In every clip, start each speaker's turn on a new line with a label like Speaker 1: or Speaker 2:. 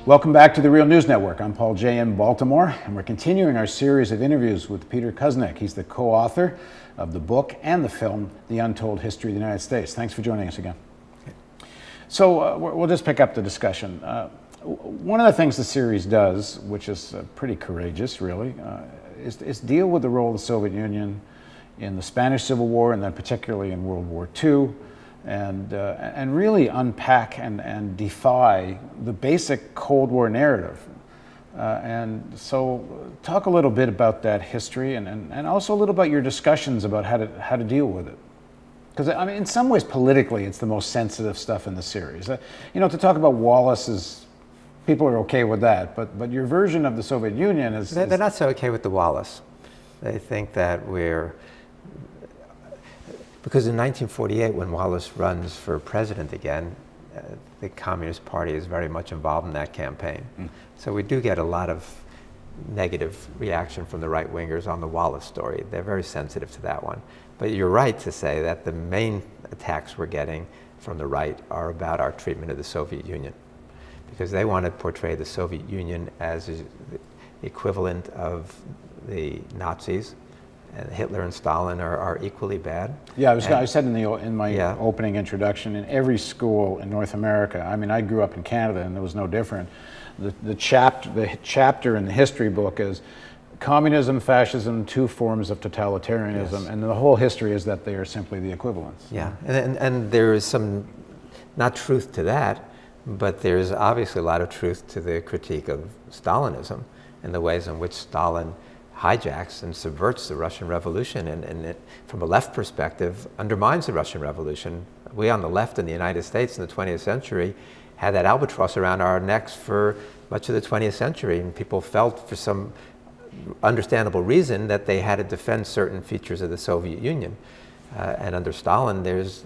Speaker 1: Welcome back to the Real News Network. I'm Paul Jay in Baltimore, and we're continuing our series of interviews with Peter Kuznick. He's the co-author of the book and the film, The Untold History of the United States. Thanks for joining us again. So we'll just pick up the discussion. One of the things the series does, which is pretty courageous, really, is deal with the role of the Soviet Union in the Spanish Civil War, and then particularly in World War II. And really unpack and defy the basic Cold War narrative. And so talk a little bit about that history and also a little about your discussions about how to deal with it. Because I mean, in some ways politically it's the most sensitive stuff in the series. You know, to talk about Wallace is, people are okay with that, but your version of the Soviet Union is...
Speaker 2: They're not so okay with the Wallace. They think that because in 1948, when Wallace runs for president again, the Communist Party is very much involved in that campaign. So we do get a lot of negative reaction from the right-wingers on the Wallace story. They're very sensitive to that one. But you're right to say that the main attacks we're getting from the right are about our treatment of the Soviet Union, because they want to portray the Soviet Union as the equivalent of the Nazis. And Hitler and Stalin are equally bad. Yeah,
Speaker 1: I said in my opening introduction, in every school in North America, I mean, I grew up in Canada and there was no different. The chapter in the history book is communism, fascism, two forms of totalitarianism, and the whole history is that they are simply the equivalents.
Speaker 2: Yeah, and there is some, not truth to that, but there's obviously a lot of truth to the critique of Stalinism and the ways in which Stalin hijacks and subverts the Russian Revolution, and it, from a left perspective, undermines the Russian Revolution. We on the left in the United States in the 20th century had that albatross around our necks for much of the 20th century, and people felt, for some understandable reason, that they had to defend certain features of the Soviet Union. And under Stalin, there's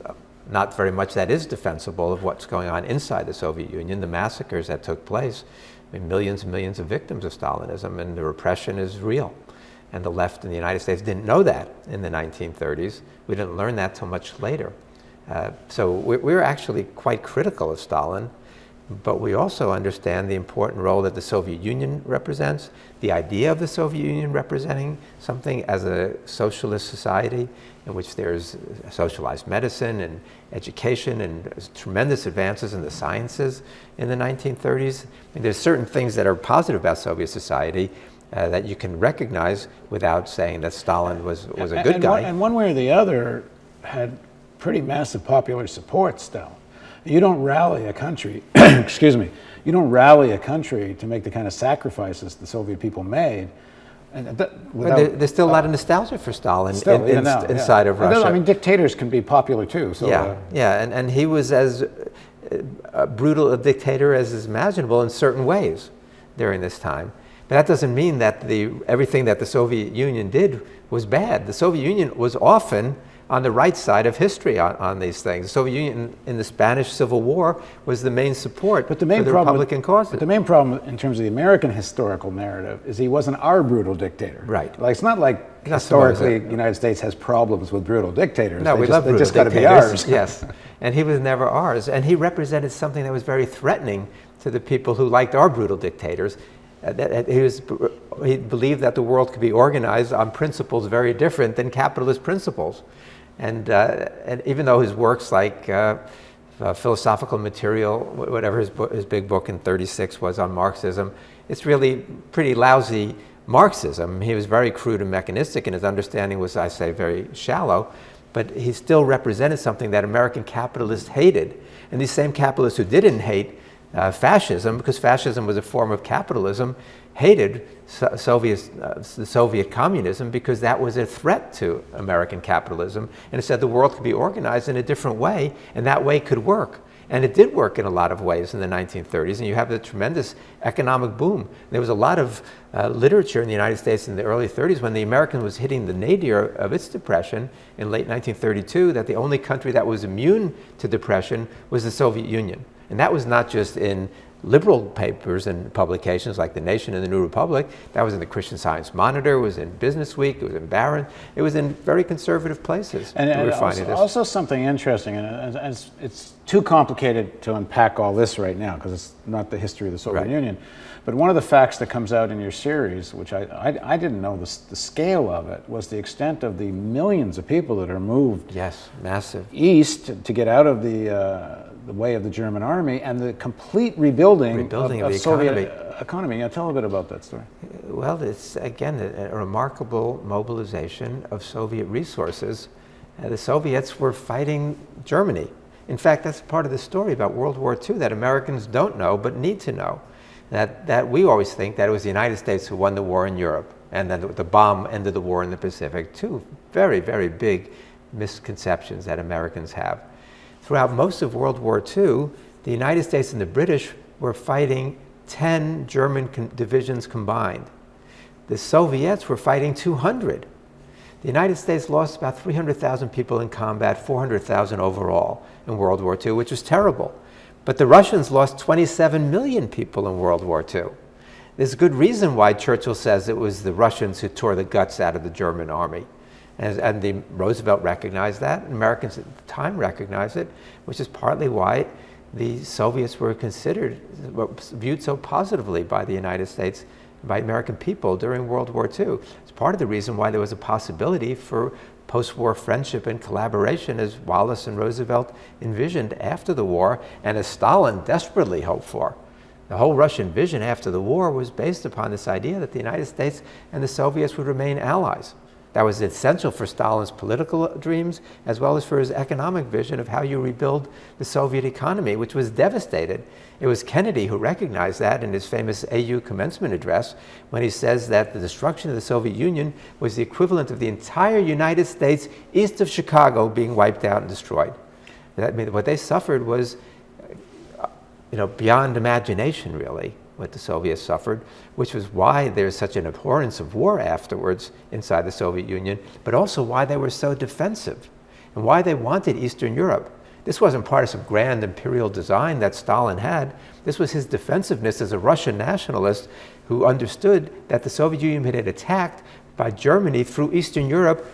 Speaker 2: not very much that is defensible of what's going on inside the Soviet Union. The massacres that took place, I mean, millions and millions of victims of Stalinism, and the repression is real. And the left in the United States didn't know that in the 1930s. We didn't learn that till much later. So we're actually quite critical of Stalin, but we also understand the important role that the Soviet Union represents, the idea of the Soviet Union representing something as a socialist society in which there's socialized medicine and education and tremendous advances in the sciences in the 1930s. I mean, there's certain things that are positive about Soviet society that you can recognize without saying that Stalin was a good guy.
Speaker 1: And one way or the other had pretty massive popular support still. You don't rally a country, excuse me, you don't rally a country to make the kind of sacrifices the Soviet people made.
Speaker 2: But there's still a lot of nostalgia for Stalin inside of Russia.
Speaker 1: I mean, dictators can be popular too. So,
Speaker 2: and he was as brutal a dictator as is imaginable in certain ways during this time. But that doesn't mean that everything that the Soviet Union did was bad. The Soviet Union was often on the right side of history on these things. The Soviet Union in the Spanish Civil War was the main support for the Republican causes.
Speaker 1: But the main problem in terms of the American historical narrative is he wasn't our brutal dictator.
Speaker 2: Right.
Speaker 1: Like, it's not like historically the United States has problems with brutal dictators.
Speaker 2: No, we love brutal dictators. They just got to be ours. Yes, and he was never ours. And he represented something that was very threatening to the people who liked our brutal dictators. He believed that the world could be organized on principles very different than capitalist principles. And even though his works like Philosophical Material, whatever his big book in '36 was on Marxism, it's really pretty lousy Marxism. He was very crude and mechanistic, and his understanding was, I say, very shallow, but he still represented something that American capitalists hated. And these same capitalists who didn't hate fascism, because fascism was a form of capitalism, hated the Soviet communism because that was a threat to American capitalism, and it said the world could be organized in a different way, and that way could work. And it did work in a lot of ways in the 1930s, and you have the tremendous economic boom. There was a lot of literature in the United States in the early 30s when the American was hitting the nadir of its depression in late 1932, that the only country that was immune to depression was the Soviet Union. And that was not just in liberal papers and publications like The Nation and The New Republic. That was in the Christian Science Monitor, it was in Business Week, it was in Barron, it was in very conservative places.
Speaker 1: And also something interesting, and it's too complicated to unpack all this right now because it's not the history of the Soviet Union. But one of the facts that comes out in your series, which I didn't know the scale of it, was the extent of the millions of people that are moved
Speaker 2: massive
Speaker 1: east to get out of the way of the German army and the complete rebuilding of the Soviet economy. Tell a bit about that story.
Speaker 2: Well, it's again a remarkable mobilization of Soviet resources. The Soviets were fighting Germany. In fact, that's part of the story about World War II that Americans don't know but need to know. That we always think that it was the United States who won the war in Europe and that the bomb ended the war in the Pacific. Two very, very big misconceptions that Americans have. Throughout most of World War II, the United States and the British were fighting 10 German divisions combined. The Soviets were fighting 200. The United States lost about 300,000 people in combat, 400,000 overall in World War II, which was terrible. But the Russians lost 27 million people in World War II. There's good reason why Churchill says it was the Russians who tore the guts out of the German army. And Roosevelt recognized that, and Americans at the time recognized it, which is partly why the Soviets were viewed so positively by the United States, by American people during World War II. It's part of the reason why there was a possibility for post-war friendship and collaboration as Wallace and Roosevelt envisioned after the war, and as Stalin desperately hoped for. The whole Russian vision after the war was based upon this idea that the United States and the Soviets would remain allies. That was essential for Stalin's political dreams, as well as for his economic vision of how you rebuild the Soviet economy, which was devastated. It was Kennedy who recognized that in his famous AU commencement address, when he says that the destruction of the Soviet Union was the equivalent of the entire United States east of Chicago being wiped out and destroyed. What they suffered was, beyond imagination, really, what the Soviets suffered, which was why there's such an abhorrence of war afterwards inside the Soviet Union, but also why they were so defensive and why they wanted Eastern Europe. This wasn't part of some grand imperial design that Stalin had. This was his defensiveness as a Russian nationalist who understood that the Soviet Union had been attacked by Germany through Eastern Europe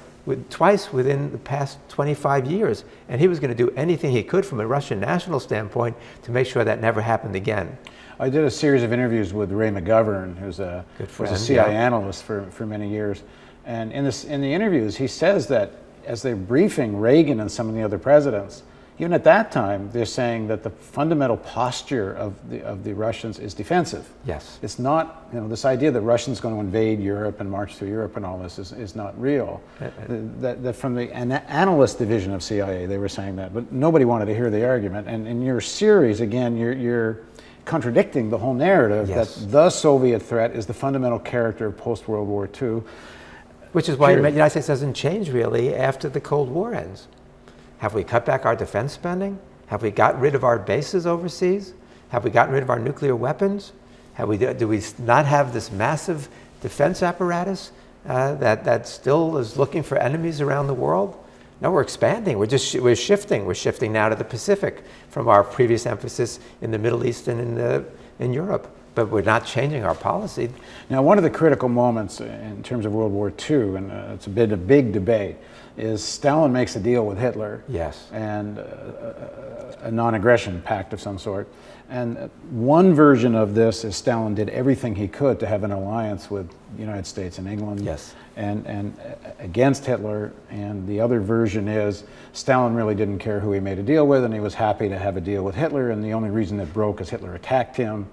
Speaker 2: twice within the past 25 years. And he was going to do anything he could from a Russian national standpoint to make sure that never happened again.
Speaker 1: I did a series of interviews with Ray McGovern, who's was a CIA analyst for many years. And in the interviews, he says that as they're briefing Reagan and some of the other presidents, even at that time, they're saying that the fundamental posture of the Russians is defensive.
Speaker 2: Yes.
Speaker 1: It's not, this idea that Russians going to invade Europe and march through Europe and all this is not real. That from the analyst division of CIA, they were saying that, but nobody wanted to hear the argument. And in your series, again, you're contradicting the whole narrative that the Soviet threat is the fundamental character of post-World War II.
Speaker 2: Which is why the United States doesn't change really after the Cold War ends. Have we cut back our defense spending? Have we got rid of our bases overseas? Have we gotten rid of our nuclear weapons? Do we not have this massive defense apparatus that still is looking for enemies around the world? No, we're expanding. We're shifting. We're shifting now to the Pacific from our previous emphasis in the Middle East and in Europe. But we're not changing our policy.
Speaker 1: Now, one of the critical moments in terms of World War II, and it's been a big debate, is Stalin makes a deal with Hitler.
Speaker 2: Yes.
Speaker 1: And a non-aggression pact of some sort. And one version of this is Stalin did everything he could to have an alliance with the United States and England.
Speaker 2: Yes.
Speaker 1: And against Hitler. And the other version is Stalin really didn't care who he made a deal with, and he was happy to have a deal with Hitler, and the only reason it broke is Hitler attacked him.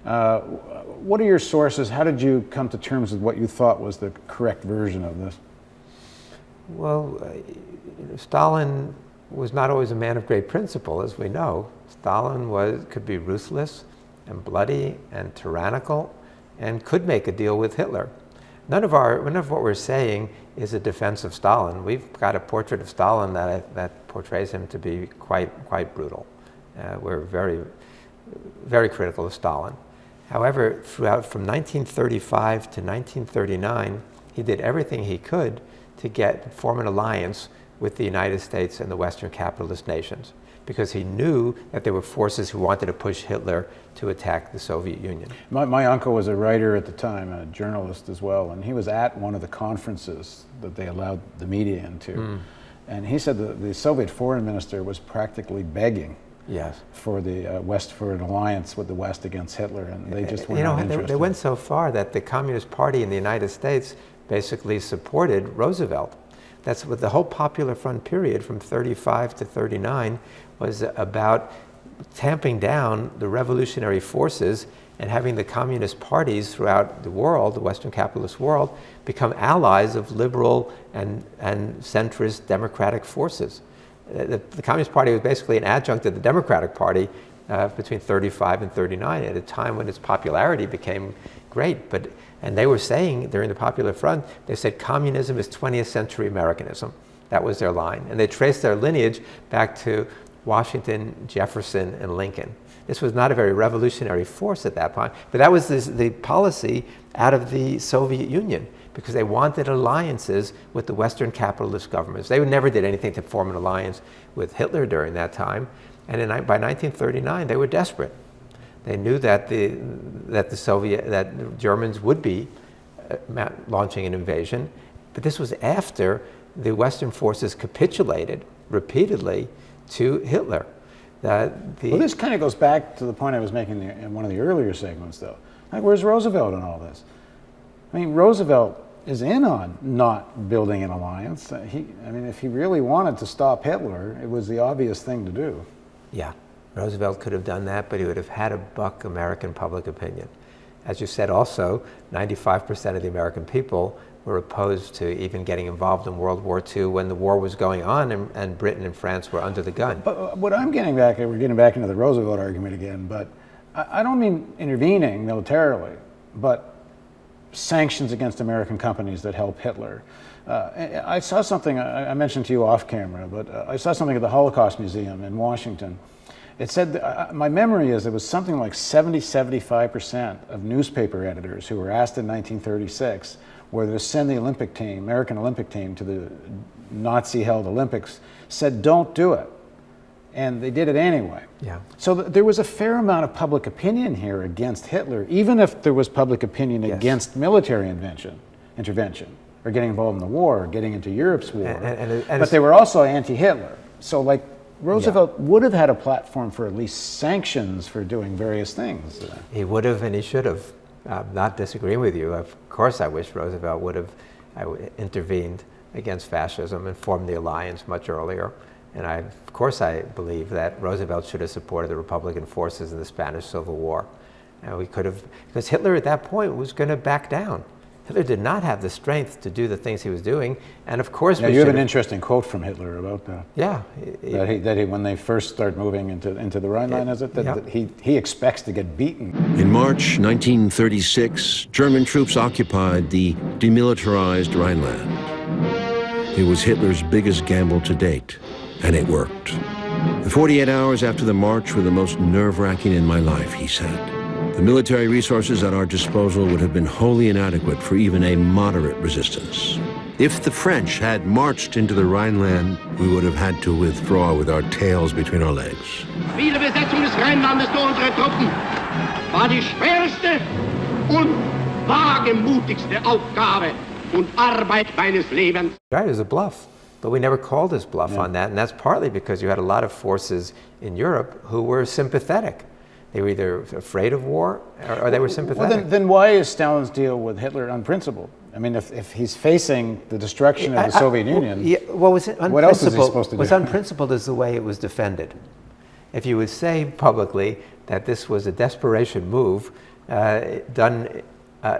Speaker 1: What are your sources? How did you come to terms with what you thought was the correct version of this?
Speaker 2: Well, Stalin was not always a man of great principle, as we know. Stalin could be ruthless and bloody and tyrannical and could make a deal with Hitler. None of what we're saying is a defense of Stalin. We've got a portrait of Stalin that portrays him to be quite brutal. We're very, very critical of Stalin. However, from 1935 to 1939, he did everything he could to form an alliance with the United States and the Western capitalist nations. because he knew that there were forces who wanted to push Hitler to attack the Soviet Union.
Speaker 1: My uncle was a writer at the time, a journalist as well, and he was at one of the conferences that they allowed the media into. And he said that the Soviet foreign minister was practically begging for for an alliance with the West against Hitler, and they just were not interested.
Speaker 2: They went so far that the Communist Party in the United States basically supported Roosevelt. That's what the whole Popular Front period from 35 to 39 was about, tamping down the revolutionary forces and having the communist parties throughout the world, the Western capitalist world, become allies of liberal and centrist democratic forces. The Communist Party was basically an adjunct of the Democratic Party between 35 and 39 at a time when its popularity became great. And they were saying during the Popular Front, they said communism is 20th century Americanism. That was their line. And they traced their lineage back to Washington, Jefferson, and Lincoln. This was not a very revolutionary force at that point, but that was the policy out of the Soviet Union, because they wanted alliances with the Western capitalist governments. They never did anything to form an alliance with Hitler during that time. And by 1939, they were desperate. They knew that the Germans would be launching an invasion, but this was after the Western forces capitulated repeatedly to Hitler.
Speaker 1: Well, this kind of goes back to the point I was making in one of the earlier segments, though. Like, where's Roosevelt in all this? I mean, Roosevelt is in on not building an alliance. If he really wanted to stop Hitler, it was the obvious thing to do.
Speaker 2: Yeah, Roosevelt could have done that, but he would have had to buck American public opinion. As you said also, 95% of the American people were opposed to even getting involved in World War II when the war was going on and Britain and France were under the gun.
Speaker 1: But what I'm getting back at, we're getting back into the Roosevelt argument again, but I don't mean intervening militarily, but sanctions against American companies that help Hitler. I saw something, I mentioned to you off camera, but I saw something at the Holocaust Museum in Washington. It said, my memory is it was something like 75% of newspaper editors who were asked in 1936 whether to send the Olympic team, American Olympic team, to the Nazi-held Olympics, said don't do it. And they did it anyway.
Speaker 2: Yeah.
Speaker 1: So there was a fair amount of public opinion here against Hitler, even if there was public opinion against military intervention, or getting involved in the war, or getting into Europe's war. But they were also anti-Hitler. So like Roosevelt would have had a platform for at least sanctions for doing various things.
Speaker 2: He would have, and he should have. Not disagreeing with you. Of course I wish Roosevelt would have intervened against fascism and formed the alliance much earlier. And of course I believe that Roosevelt should have supported the Republican forces in the Spanish Civil War. And we could have, because Hitler at that point was going to back down. Hitler did not have the strength to do the things he was doing, and of course
Speaker 1: you have an interesting quote from Hitler about that.
Speaker 2: Yeah,
Speaker 1: that he when they first start moving into the Rhineland, that he expects to get beaten.
Speaker 3: In March 1936, German troops occupied the demilitarized Rhineland. It was Hitler's biggest gamble to date, and it worked. The 48 hours after the march were the most nerve-wracking in my life, he said. The military resources at our disposal would have been wholly inadequate for even a moderate resistance. If the French had marched into the Rhineland, we would have had to withdraw with our tails between our legs.
Speaker 4: Viele Besetzung des Rheinlandes durch unsere Truppen war die schwerste und wagemutigste Aufgabe und Arbeit meines Lebens.
Speaker 2: Right, it was a bluff, but we never called his bluff on that, and that's partly because you had a lot of forces in Europe who were sympathetic. They were either afraid of war or they were sympathetic.
Speaker 1: Well, then why is Stalin's deal with Hitler unprincipled? I mean, if he's facing the destruction of the Soviet Union, what else is he supposed to do?
Speaker 2: What's unprincipled is the way it was defended. If you would say publicly that this was a desperation move done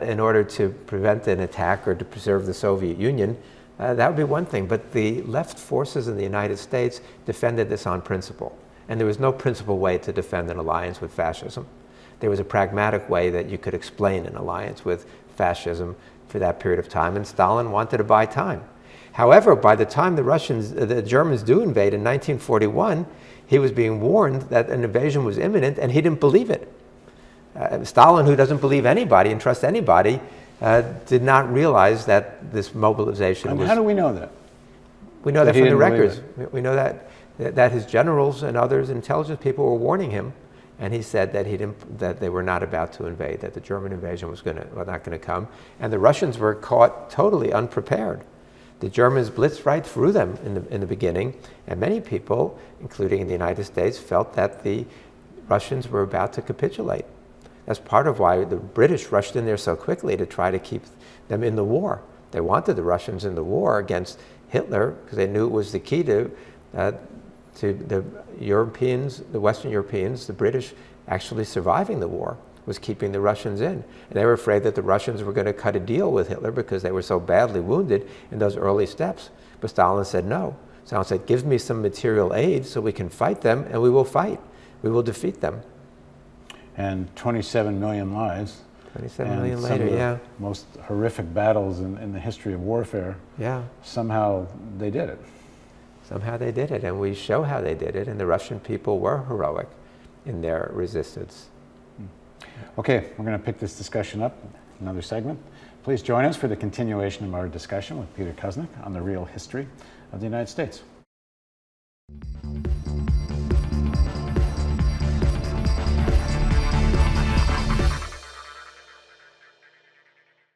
Speaker 2: in order to prevent an attack or to preserve the Soviet Union, that would be one thing. But the left forces in the United States defended this on principle. And there was no principled way to defend an alliance with fascism. There was a pragmatic way that you could explain an alliance with fascism for that period of time, and Stalin wanted to buy time. However, by the time the Germans do invade in 1941, he was being warned that an invasion was imminent, and he didn't believe it. Stalin, who doesn't believe anybody and trust anybody, did not realize that this mobilization was...
Speaker 1: How do we know that?
Speaker 2: We know that from the records. We know that that his generals and others, intelligence people, were warning him, and he said that that they were not about to invade, that the German invasion was not going to come, and the Russians were caught totally unprepared. The Germans blitzed right through them in the beginning, and many people, including in the United States, felt that the Russians were about to capitulate. That's part of why the British rushed in there so quickly to try to keep them in the war. They wanted the Russians in the war against Hitler because they knew it was the key to the Europeans, the Western Europeans, the British actually surviving the war, was keeping the Russians in. And they were afraid that the Russians were going to cut a deal with Hitler because they were so badly wounded in those early steps. But Stalin said no. Stalin said, give me some material aid so we can fight them, and we will fight. We will defeat them.
Speaker 1: And 27 million lives.
Speaker 2: 27 million later, yeah.
Speaker 1: Most horrific battles in the history of warfare.
Speaker 2: Yeah.
Speaker 1: Somehow they did it.
Speaker 2: Somehow they did it, and we show how they did it, and the Russian people were heroic in their resistance.
Speaker 1: Okay, we're going to pick this discussion up, another segment. Please join us for the continuation of our discussion with Peter Kuznick on the real history of the United States.